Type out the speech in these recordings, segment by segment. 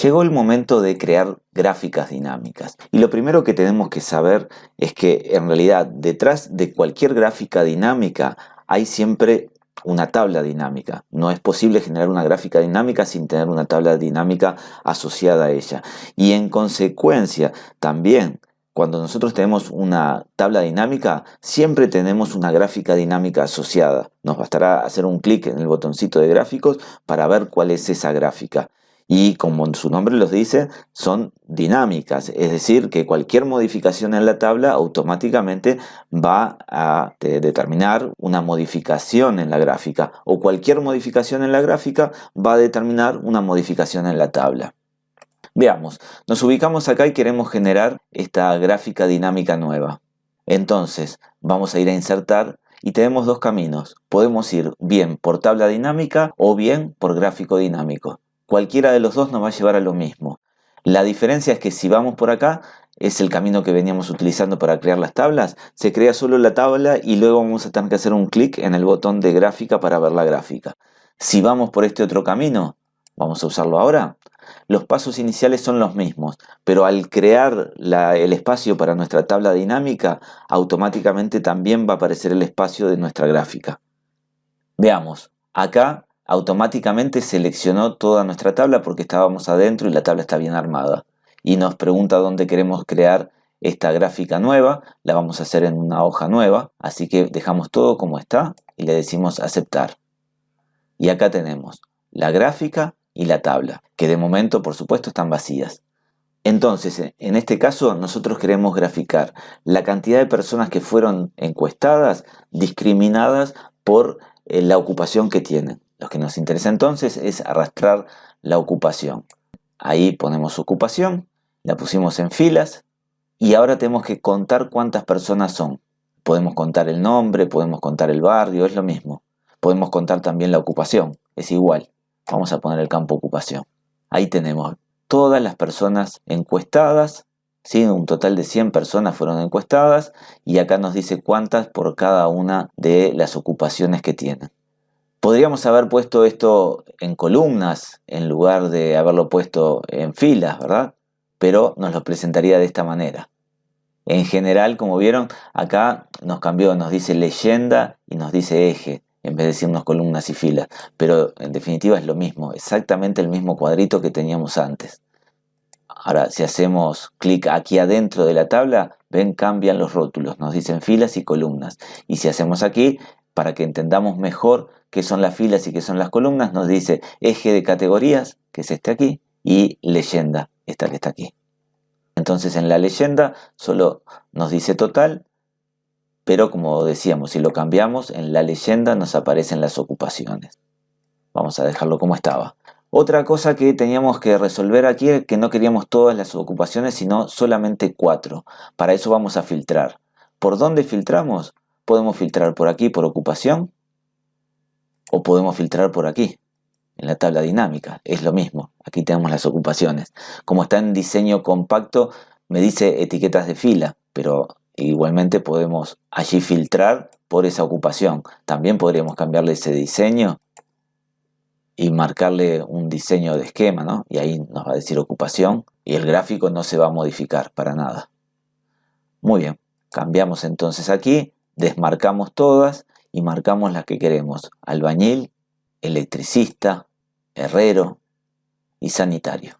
Llegó el momento de crear gráficas dinámicas. Y lo primero que tenemos que saber es que en realidad detrás de cualquier gráfica dinámica hay siempre una tabla dinámica. No es posible generar una gráfica dinámica sin tener una tabla dinámica asociada a ella. Y en consecuencia, también cuando nosotros tenemos una tabla dinámica, siempre tenemos una gráfica dinámica asociada. Nos bastará hacer un clic en el botoncito de gráficos para ver cuál es esa gráfica. Y como su nombre los dice, son dinámicas, es decir, que cualquier modificación en la tabla automáticamente va a determinar una modificación en la gráfica, o cualquier modificación en la gráfica va a determinar una modificación en la tabla. Veamos, nos ubicamos acá y queremos generar esta gráfica dinámica nueva. Entonces, vamos a ir a insertar y tenemos dos caminos. Podemos ir bien por tabla dinámica o bien por gráfico dinámico. Cualquiera de los dos nos va a llevar a lo mismo. La diferencia es que si vamos por acá, es el camino que veníamos utilizando para crear las tablas. Se crea solo la tabla y luego vamos a tener que hacer un clic en el botón de gráfica para ver la gráfica. Si vamos por este otro camino, vamos a usarlo ahora. Los pasos iniciales son los mismos, pero al crear el espacio para nuestra tabla dinámica, automáticamente también va a aparecer el espacio de nuestra gráfica. Veamos, acá automáticamente seleccionó toda nuestra tabla porque estábamos adentro y la tabla está bien armada. Y nos pregunta dónde queremos crear esta gráfica nueva. La vamos a hacer en una hoja nueva, así que dejamos todo como está y le decimos aceptar. Y acá tenemos la gráfica y la tabla, que de momento por supuesto están vacías. Entonces, en este caso nosotros queremos graficar la cantidad de personas que fueron encuestadas, discriminadas por la ocupación que tienen. Lo que nos interesa entonces es arrastrar la ocupación. Ahí ponemos ocupación, la pusimos en filas y ahora tenemos que contar cuántas personas son. Podemos contar el nombre, podemos contar el barrio, es lo mismo. Podemos contar también la ocupación, es igual. Vamos a poner el campo ocupación. Ahí tenemos todas las personas encuestadas, ¿sí? Un total de 100 personas fueron encuestadas y acá nos dice cuántas por cada una de las ocupaciones que tienen. Podríamos haber puesto esto en columnas en lugar de haberlo puesto en filas, ¿verdad? Pero nos lo presentaría de esta manera. En general, como vieron, acá nos cambió, nos dice leyenda y nos dice eje, en vez de decirnos columnas y filas. Pero en definitiva es lo mismo, exactamente el mismo cuadrito que teníamos antes. Ahora, si hacemos clic aquí adentro de la tabla, ven, cambian los rótulos, nos dicen filas y columnas. Y si hacemos aquí, para que entendamos mejor qué son las filas y qué son las columnas, nos dice eje de categorías, que es este aquí, y leyenda, esta que está aquí. Entonces en la leyenda solo nos dice total, pero como decíamos, si lo cambiamos, en la leyenda nos aparecen las ocupaciones. Vamos a dejarlo como estaba. Otra cosa que teníamos que resolver aquí es que no queríamos todas las ocupaciones, sino solamente 4. Para eso vamos a filtrar. ¿Por dónde filtramos? Podemos filtrar por aquí, por ocupación, o podemos filtrar por aquí, en la tabla dinámica. Es lo mismo. Aquí tenemos las ocupaciones. Como está en diseño compacto, me dice etiquetas de fila, pero igualmente podemos allí filtrar por esa ocupación. También podríamos cambiarle ese diseño y marcarle un diseño de esquema, ¿no? Y ahí nos va a decir ocupación y el gráfico no se va a modificar para nada. Muy bien, cambiamos entonces aquí, desmarcamos todas y marcamos las que queremos: albañil, electricista, herrero y sanitario.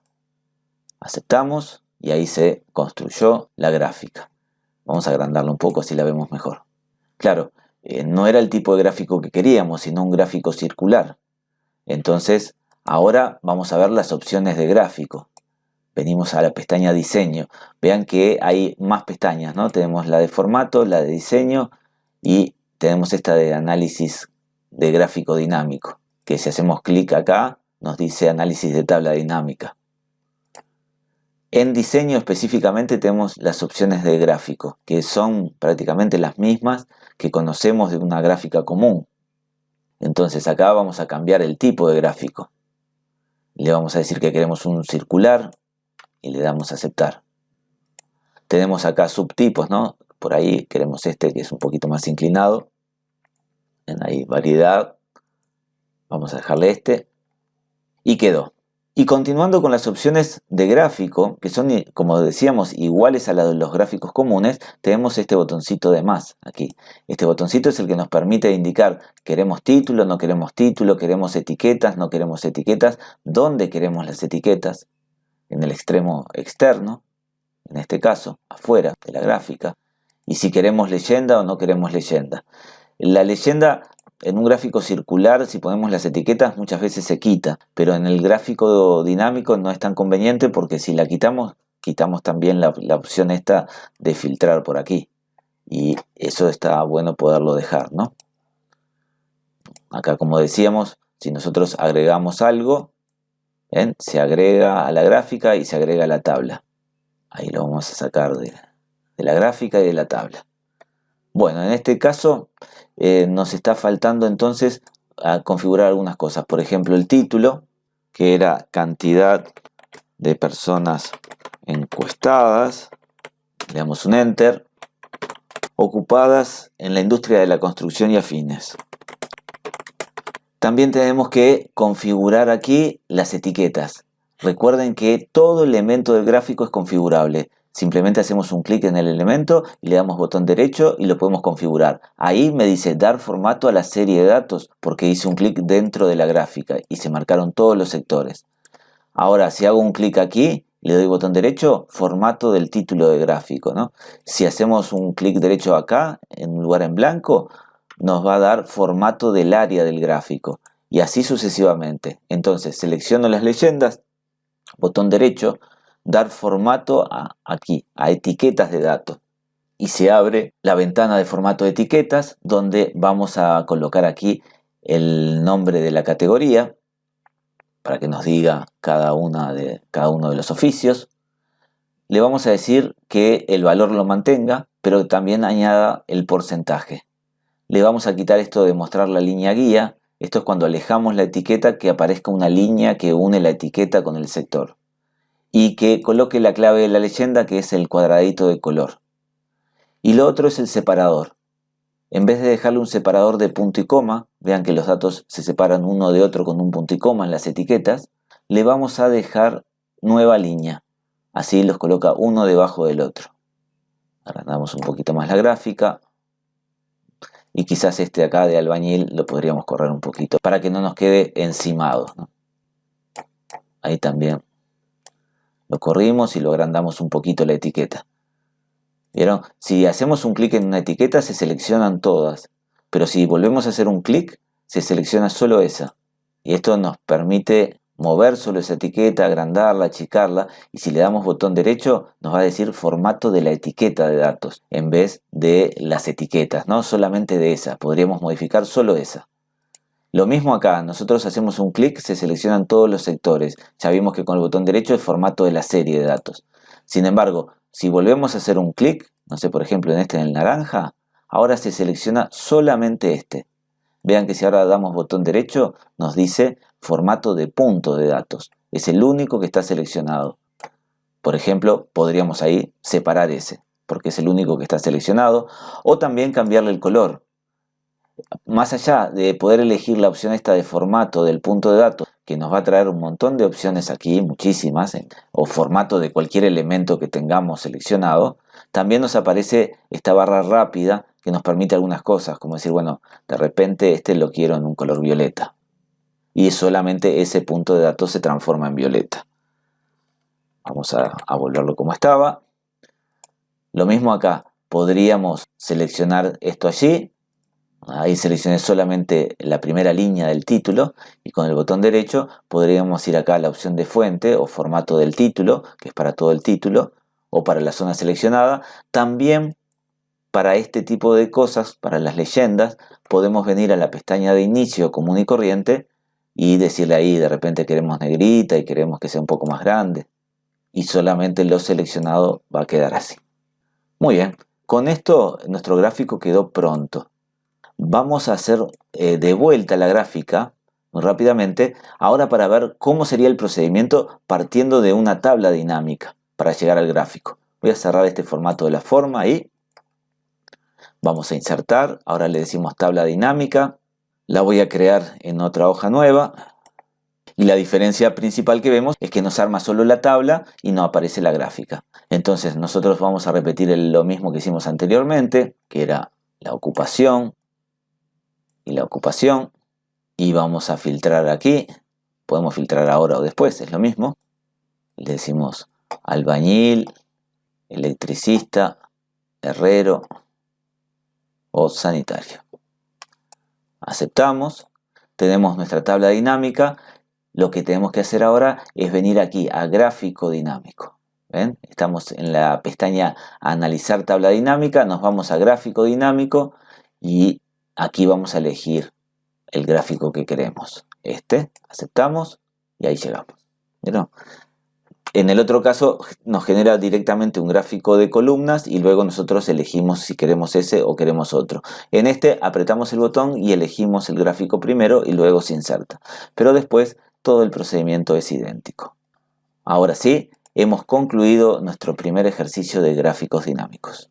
Aceptamos y ahí se construyó la gráfica. Vamos a agrandarla un poco así la vemos mejor. Claro, no era el tipo de gráfico que queríamos, sino un gráfico circular. Entonces, ahora vamos a ver las opciones de gráfico. Venimos a la pestaña diseño. Vean que hay más pestañas, ¿no? Tenemos la de formato, la de diseño y tenemos esta de análisis de gráfico dinámico, que si hacemos clic acá nos dice análisis de tabla dinámica. En diseño específicamente tenemos las opciones de gráfico, que son prácticamente las mismas que conocemos de una gráfica común. Entonces acá vamos a cambiar el tipo de gráfico. Le vamos a decir que queremos un circular y le damos a aceptar. Tenemos acá subtipos, ¿no? Por ahí queremos este que es un poquito más inclinado. En ahí variedad. Vamos a dejarle este. Y quedó. Y continuando con las opciones de gráfico, que son, como decíamos, iguales a las de los gráficos comunes, tenemos este botoncito de más aquí. Este botoncito es el que nos permite indicar queremos título, no queremos título, queremos etiquetas, no queremos etiquetas, dónde queremos las etiquetas, en el extremo externo, en este caso, afuera de la gráfica, y si queremos leyenda o no queremos leyenda. La leyenda en un gráfico circular, si ponemos las etiquetas, muchas veces se quita, pero en el gráfico dinámico no es tan conveniente porque si la quitamos, quitamos también la opción esta de filtrar por aquí. Y eso está bueno poderlo dejar, ¿no? Acá, como decíamos, si nosotros agregamos algo, ¿ven? Se agrega a la gráfica y se agrega a la tabla. Ahí lo vamos a sacar de la gráfica y de la tabla. Bueno, en este caso nos está faltando entonces a configurar algunas cosas. Por ejemplo, el título, que era cantidad de personas encuestadas, le damos un Enter, ocupadas en la industria de la construcción y afines. También tenemos que configurar aquí las etiquetas. Recuerden que todo elemento del gráfico es configurable. Simplemente hacemos un clic en el elemento y le damos botón derecho y lo podemos configurar. Ahí me dice dar formato a la serie de datos porque hice un clic dentro de la gráfica y se marcaron todos los sectores. Ahora, si hago un clic aquí, le doy botón derecho, formato del título de gráfico, ¿no? Si hacemos un clic derecho acá, en un lugar en blanco, nos va a dar formato del área del gráfico. Y así sucesivamente. Entonces, selecciono las leyendas, botón derecho, dar formato aquí, a etiquetas de datos. Y se abre la ventana de formato de etiquetas, donde vamos a colocar aquí el nombre de la categoría, para que nos diga cada uno de los oficios. Le vamos a decir que el valor lo mantenga, pero también añada el porcentaje. Le vamos a quitar esto de mostrar la línea guía. Esto es cuando alejamos la etiqueta, que aparezca una línea que une la etiqueta con el sector. Y que coloque la clave de la leyenda, que es el cuadradito de color. Y lo otro es el separador. En vez de dejarle un separador de punto y coma, vean que los datos se separan uno de otro con un punto y coma en las etiquetas, le vamos a dejar nueva línea. Así los coloca uno debajo del otro. Agrandamos un poquito más la gráfica. Y quizás este de acá de albañil lo podríamos correr un poquito para que no nos quede encimado, ¿no? Ahí también lo corrimos y lo agrandamos un poquito la etiqueta. ¿Vieron? Si hacemos un clic en una etiqueta se seleccionan todas, pero si volvemos a hacer un clic se selecciona solo esa. Y esto nos permite mover solo esa etiqueta, agrandarla, achicarla, y si le damos botón derecho nos va a decir formato de la etiqueta de datos en vez de las etiquetas, no solamente de esa, podríamos modificar solo esa. Lo mismo acá, nosotros hacemos un clic, se seleccionan todos los sectores. Ya vimos que con el botón derecho es formato de la serie de datos. Sin embargo, si volvemos a hacer un clic, no sé, por ejemplo en este en el naranja, ahora se selecciona solamente este. Vean que si ahora damos botón derecho, nos dice formato de punto de datos. Es el único que está seleccionado. Por ejemplo, podríamos ahí separar ese, porque es el único que está seleccionado, o también cambiarle el color. Más allá de poder elegir la opción esta de formato del punto de datos, que nos va a traer un montón de opciones aquí, muchísimas, o formato de cualquier elemento que tengamos seleccionado, también nos aparece esta barra rápida que nos permite algunas cosas, como decir, bueno, de repente este lo quiero en un color violeta. Y solamente ese punto de datos se transforma en violeta. Vamos a volverlo como estaba. Lo mismo acá, podríamos seleccionar esto allí. Ahí seleccioné solamente la primera línea del título y con el botón derecho podríamos ir acá a la opción de fuente o formato del título, que es para todo el título, o para la zona seleccionada. También para este tipo de cosas, para las leyendas, podemos venir a la pestaña de inicio común y corriente y decirle ahí de repente queremos negrita y queremos que sea un poco más grande. Y solamente lo seleccionado va a quedar así. Muy bien, con esto nuestro gráfico quedó pronto. Vamos a hacer de vuelta la gráfica muy rápidamente, ahora para ver cómo sería el procedimiento partiendo de una tabla dinámica para llegar al gráfico. Voy a cerrar este formato de la forma y vamos a insertar. Ahora le decimos tabla dinámica. La voy a crear en otra hoja nueva. Y la diferencia principal que vemos es que nos arma solo la tabla y no aparece la gráfica. Entonces nosotros vamos a repetir lo mismo que hicimos anteriormente, que era la ocupación y la ocupación. Y vamos a filtrar aquí. Podemos filtrar ahora o después, es lo mismo. Le decimos albañil, electricista, herrero o sanitario. Aceptamos. Tenemos nuestra tabla dinámica. Lo que tenemos que hacer ahora es venir aquí a gráfico dinámico. ¿Ven? Estamos en la pestaña analizar tabla dinámica. Nos vamos a gráfico dinámico y aquí vamos a elegir el gráfico que queremos. Aceptamos y ahí llegamos. ¿Vieron? En el otro caso nos genera directamente un gráfico de columnas y luego nosotros elegimos si queremos ese o queremos otro. En este apretamos el botón y elegimos el gráfico primero y luego se inserta. Pero después todo el procedimiento es idéntico. Ahora sí, hemos concluido nuestro primer ejercicio de gráficos dinámicos.